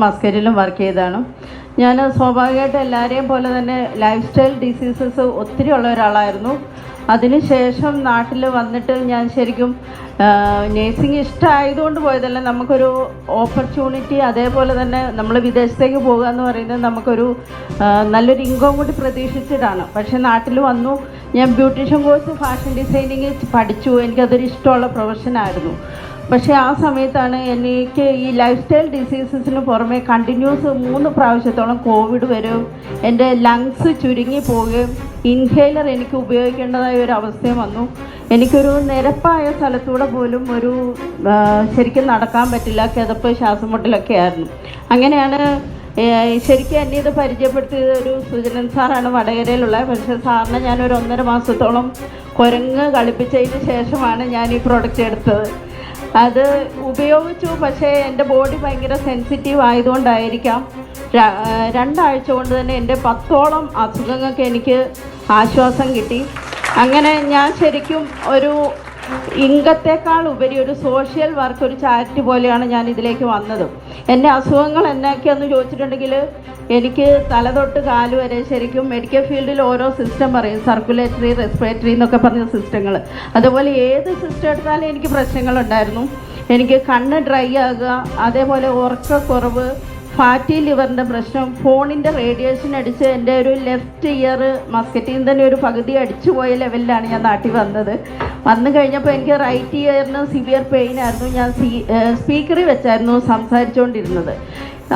മസ്കറ്റിലും work ചെയ്തതാണ്. ഞാൻ സ്വാഭാവികമായിട്ട് എല്ലാവരെയും പോലെ തന്നെ ലൈഫ് സ്റ്റൈൽ ഡിസീസസ് ഒത്തിരി ഉള്ള ഒരാളായിരുന്നു. അതിനുശേഷം നാട്ടിൽ വന്നിട്ട് ഞാൻ ശരിക്കും നേഴ്സിംഗ് ഇഷ്ടമായതുകൊണ്ട് പോയതല്ല, നമുക്കൊരു ഓപ്പർച്യൂണിറ്റി, അതേപോലെ തന്നെ നമ്മൾ വിദേശത്തേക്ക് പോകുക എന്ന് പറയുന്നത് നമുക്കൊരു നല്ലൊരു ഇൻകം കൂടി പ്രതീക്ഷിച്ചിട്ടാണ്. പക്ഷേ നാട്ടിൽ വന്നു, ഞാൻ ബ്യൂട്ടീഷ്യൻ കോഴ്സ് ഫാഷൻ ഡിസൈനിങ് പഠിച്ചു. എനിക്കതൊരു ഇഷ്ടമുള്ള പ്രൊഫഷനായിരുന്നു. പക്ഷേ ആ സമയത്താണ് എനിക്ക് ഈ ലൈഫ് സ്റ്റൈൽ ഡിസീസസിന് പുറമെ കണ്ടിന്യൂസ് 3 പ്രാവശ്യത്തോളം കോവിഡ് വരും, എൻ്റെ ലങ്സ് ചുരുങ്ങി പോവുകയും ഇൻഹേലർ എനിക്ക് ഉപയോഗിക്കേണ്ടതായ ഒരു അവസ്ഥയും വന്നു. എനിക്കൊരു നിരപ്പായ സ്ഥലത്തൂടെ പോലും ശരിക്കും നടക്കാൻ പറ്റില്ല, കിതപ്പ്, ശ്വാസം മുട്ടലൊക്കെ ആയിരുന്നു. അങ്ങനെയാണ് ശരിക്കും എന്നെ ഇത് പരിചയപ്പെടുത്തിയത് ഒരു സുജനൻ സാറാണ് വടകരയിലുള്ള. പക്ഷേ സാറിനെ ഞാനൊരു 1.5 മാസത്തോളം കുരങ്ങ് കളിപ്പിച്ചതിന് ശേഷമാണ് ഞാൻ ഈ പ്രോഡക്റ്റ് എടുത്തത്. അത് ഉപയോഗിച്ചു. പക്ഷേ എൻ്റെ ബോഡി ഭയങ്കര സെൻസിറ്റീവ് ആയതുകൊണ്ടായിരിക്കാം 2 ആഴ്ച കൊണ്ട് തന്നെ എൻ്റെ 10ഓളം അസുഖങ്ങൾക്ക് എനിക്ക് ആശ്വാസം കിട്ടി. അങ്ങനെ ഞാൻ ശരിക്കും ഒരു ഇംഗത്തേക്കാൾ ഉപരി ഒരു സോഷ്യൽ വർക്ക്, ഒരു ചാരിറ്റി പോലെയാണ് ഞാൻ ഇതിലേക്ക് വന്നത്. എൻ്റെ അസുഖങ്ങൾ എന്നൊക്കെയെന്ന് ചോദിച്ചിട്ടുണ്ടെങ്കിൽ എനിക്ക് തല തൊട്ട് കാല് വരെ ശരിക്കും മെഡിക്കൽ ഫീൽഡിൽ ഓരോ സിസ്റ്റം പറയും, സർക്കുലേറ്ററി, റെസ്പിറേറ്ററി എന്നൊക്കെ പറഞ്ഞ സിസ്റ്റങ്ങൾ. അതുപോലെ ഏത് സിസ്റ്റം എടുത്താലും എനിക്ക് പ്രശ്നങ്ങളുണ്ടായിരുന്നു. എനിക്ക് കണ്ണ് ഡ്രൈ ആകുക, അതേപോലെ ഉറക്കക്കുറവ്, ഫാറ്റി ലിവറിൻ്റെ പ്രശ്നം, ഫോണിൻ്റെ റേഡിയേഷൻ അടിച്ച് എൻ്റെ ഒരു ലെഫ്റ്റ് ഇയർ മസ്കറ്റിൽ നിന്ന് തന്നെ ഒരു പകുതി അടിച്ചു പോയ ലെവലിലാണ് ഞാൻ നാട്ടിൽ വന്നു കഴിഞ്ഞപ്പോൾ എനിക്ക് റൈറ്റ് ഇയറിന് സിവിയർ പെയിൻ ആയിരുന്നു. ഞാൻ സ്പീക്കറിൽ വെച്ചായിരുന്നു സംസാരിച്ചുകൊണ്ടിരുന്നത്.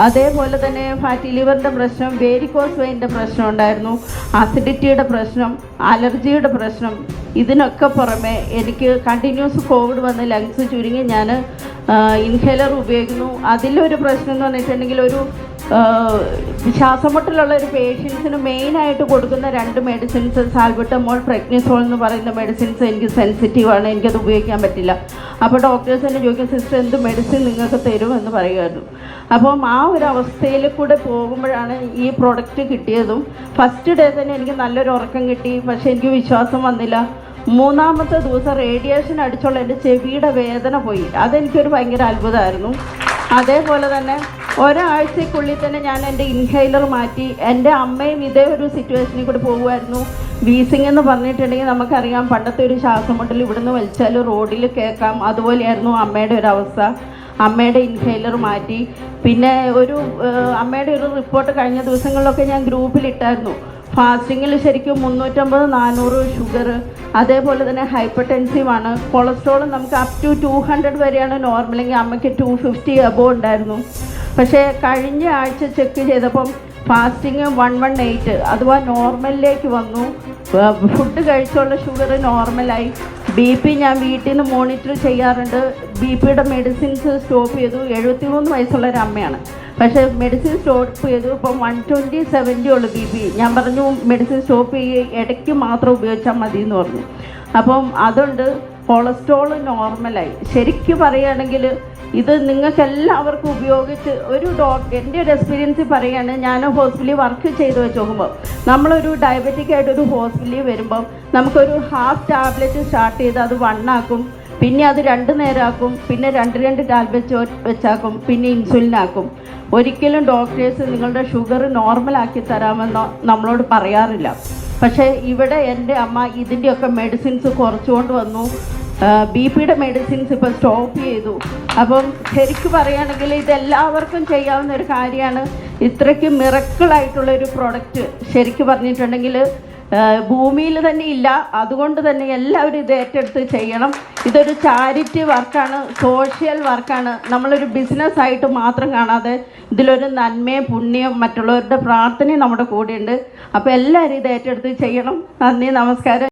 അതേപോലെ തന്നെ ഫാറ്റി ലിവറിൻ്റെ പ്രശ്നം, വേരിക്കോസ് വെയിൻ്റെ പ്രശ്നം ഉണ്ടായിരുന്നു, അസിഡിറ്റിയുടെ പ്രശ്നം, അലർജിയുടെ പ്രശ്നം. ഇതിനൊക്കെ പുറമെ എനിക്ക് കണ്ടിന്യൂസ് കോവിഡ് വന്ന് ലങ്സ് ചുരുങ്ങി ഞാൻ ഇൻഹേലർ ഉപയോഗിക്കുന്നു. അതിലൊരു പ്രശ്നം എന്ന് പറഞ്ഞിട്ടുണ്ടെങ്കിൽ ശ്വാസമുട്ടലുള്ള ഒരു പേഷ്യൻസിന് മെയിനായിട്ട് കൊടുക്കുന്ന 2 മെഡിസിൻസ്, സാൽബുട്ടമോൾ, പ്രെഗ്നിസോൾ എന്ന് പറയുന്ന മെഡിസിൻസ് എനിക്ക് സെൻസിറ്റീവാണ്, എനിക്കത് ഉപയോഗിക്കാൻ പറ്റില്ല. അപ്പോൾ ഡോക്ടേഴ്സ് എന്നെ ചോദിക്കും, സിസ്റ്റർ എന്ത് മെഡിസിൻ നിങ്ങൾക്ക് തരും എന്ന് പറയുമായിരുന്നു. അപ്പം ആ ഒരു അവസ്ഥയിൽ കൂടെ പോകുമ്പോഴാണ് ഈ പ്രോഡക്റ്റ് കിട്ടിയതും. ഫസ്റ്റ് ഡേ തന്നെ എനിക്ക് നല്ലൊരു ഉറക്കം കിട്ടി. പക്ഷേ എനിക്ക് വിശ്വാസം വന്നില്ല. 3ാമത്തെ ദിവസം റേഡിയേഷൻ അടിച്ചുള്ള എൻ്റെ ചെവിയുടെ വേദന പോയി. അതെനിക്കൊരു ഭയങ്കര അത്ഭുതമായിരുന്നു. അതേപോലെ തന്നെ ഒരാഴ്ചക്കുള്ളിൽ തന്നെ ഞാൻ എൻ്റെ ഇൻഹേലർ മാറ്റി. എൻ്റെ അമ്മയും ഇതേ ഒരു സിറ്റുവേഷനിൽ കൂടി പോകുമായിരുന്നു. വീസിങ് എന്ന് പറഞ്ഞിട്ടുണ്ടെങ്കിൽ നമുക്കറിയാം, പണ്ടത്തെ ഒരു ശ്വാസം മുട്ടൽ ഇവിടുന്ന് വലിച്ചാൽ റോഡിൽ കേൾക്കാം. അതുപോലെയായിരുന്നു അമ്മയുടെ ഒരു അവസ്ഥ. അമ്മയുടെ ഇൻഹേലർ മാറ്റി. പിന്നെ അമ്മയുടെ ഒരു റിപ്പോർട്ട് കഴിഞ്ഞ ദിവസങ്ങളിലൊക്കെ ഞാൻ ഗ്രൂപ്പിലിട്ടായിരുന്നു. ഫാസ്റ്റിങ്ങിൽ ശരിക്കും 350-400 ഷുഗർ, അതേപോലെ തന്നെ ഹൈപ്പർ ടെൻസീവാണ്. കൊളസ്ട്രോൾ നമുക്ക് അപ് ടു 200 വരെയാണ് നോർമലെങ്കിൽ, അമ്മയ്ക്ക് 250 അബോവ് ഉണ്ടായിരുന്നു. പക്ഷേ കഴിഞ്ഞ ആഴ്ച ചെക്ക് ചെയ്തപ്പം ഫാസ്റ്റിങ് 118 അഥവാ നോർമലിലേക്ക് വന്നു. ഫുഡ് കഴിച്ചുള്ള ഷുഗർ നോർമലായി. BP ഞാൻ വീട്ടിൽ നിന്ന് മോണിറ്റർ ചെയ്യാറുണ്ട്. BPയുടെ മെഡിസിൻസ് സ്റ്റോപ്പ് ചെയ്തു. 73 വയസ്സുള്ള ഒരു അമ്മയാണ്. പക്ഷേ മെഡിസിൻ സ്റ്റോപ്പ് ചെയ്തു. ഇപ്പം 120/70 ഉള്ളു BP. ഞാൻ പറഞ്ഞു മെഡിസിൻ സ്റ്റോപ്പ് ചെയ്യുക, ഇടയ്ക്ക് മാത്രം ഉപയോഗിച്ചാൽ മതി എന്ന് പറഞ്ഞു. അപ്പം അതുകൊണ്ട് കൊളസ്ട്രോൾ നോർമലായി. ശരിക്കും പറയുകയാണെങ്കിൽ ഇത് നിങ്ങൾക്കെല്ലാവർക്കും ഉപയോഗിച്ച് എൻ്റെ ഒരു എക്സ്പീരിയൻസിൽ പറയുകയാണ്. ഞാൻ ഹോസ്പിറ്റലിൽ വർക്ക് ചെയ്ത് വെച്ച് നോക്കുമ്പോൾ, നമ്മളൊരു ഡയബറ്റിക് ആയിട്ടൊരു ഹോസ്പിറ്റലിൽ വരുമ്പം നമുക്കൊരു ഹാഫ് ടാബ്ലറ്റ് സ്റ്റാർട്ട് ചെയ്ത് അത് 1 ആക്കും, പിന്നെ അത് 2 നേരമാക്കും, പിന്നെ 2 ടാബ്ലറ്റ് വെച്ചാക്കും, പിന്നെ ഇൻസുലിനാക്കും. ഒരിക്കലും ഡോക്ടേഴ്സ് നിങ്ങളുടെ ഷുഗർ നോർമലാക്കി തരാമെന്നോ നമ്മളോട് പറയാറില്ല. പക്ഷേ ഇവിടെ എൻ്റെ അമ്മ ഇതിൻ്റെയൊക്കെ മെഡിസിൻസ് കുറച്ചുകൊണ്ട് വന്നു. BPയുടെ മെഡിസിൻസ് ഇപ്പോൾ സ്റ്റോപ്പ് ചെയ്തു. അപ്പം ശരിക്കും പറയുകയാണെങ്കിൽ ഇതെല്ലാവർക്കും ചെയ്യാവുന്ന ഒരു കാര്യമാണ്. ഇത്രയ്ക്ക് മിറക്കിളായിട്ടുള്ളൊരു പ്രോഡക്റ്റ് ശരിക്കും പറഞ്ഞിട്ടുണ്ടെങ്കിൽ ഭൂമിയിൽ തന്നെ ഇല്ല. അതുകൊണ്ട് തന്നെ എല്ലാവരും ഇത് ഏറ്റെടുത്ത് ചെയ്യണം. ഇതൊരു ചാരിറ്റി വർക്കാണ്, സോഷ്യൽ വർക്കാണ്. നമ്മളൊരു ബിസിനസ്സായിട്ട് മാത്രം കാണാതെ ഇതിലൊരു നന്മയും പുണ്യവും മറ്റുള്ളവരുടെ പ്രാർത്ഥനയും നമ്മുടെ കൂടെയുണ്ട്. അപ്പോൾ എല്ലാവരും ഇത് ഏറ്റെടുത്ത് ചെയ്യണം. നന്ദി, നമസ്കാരം.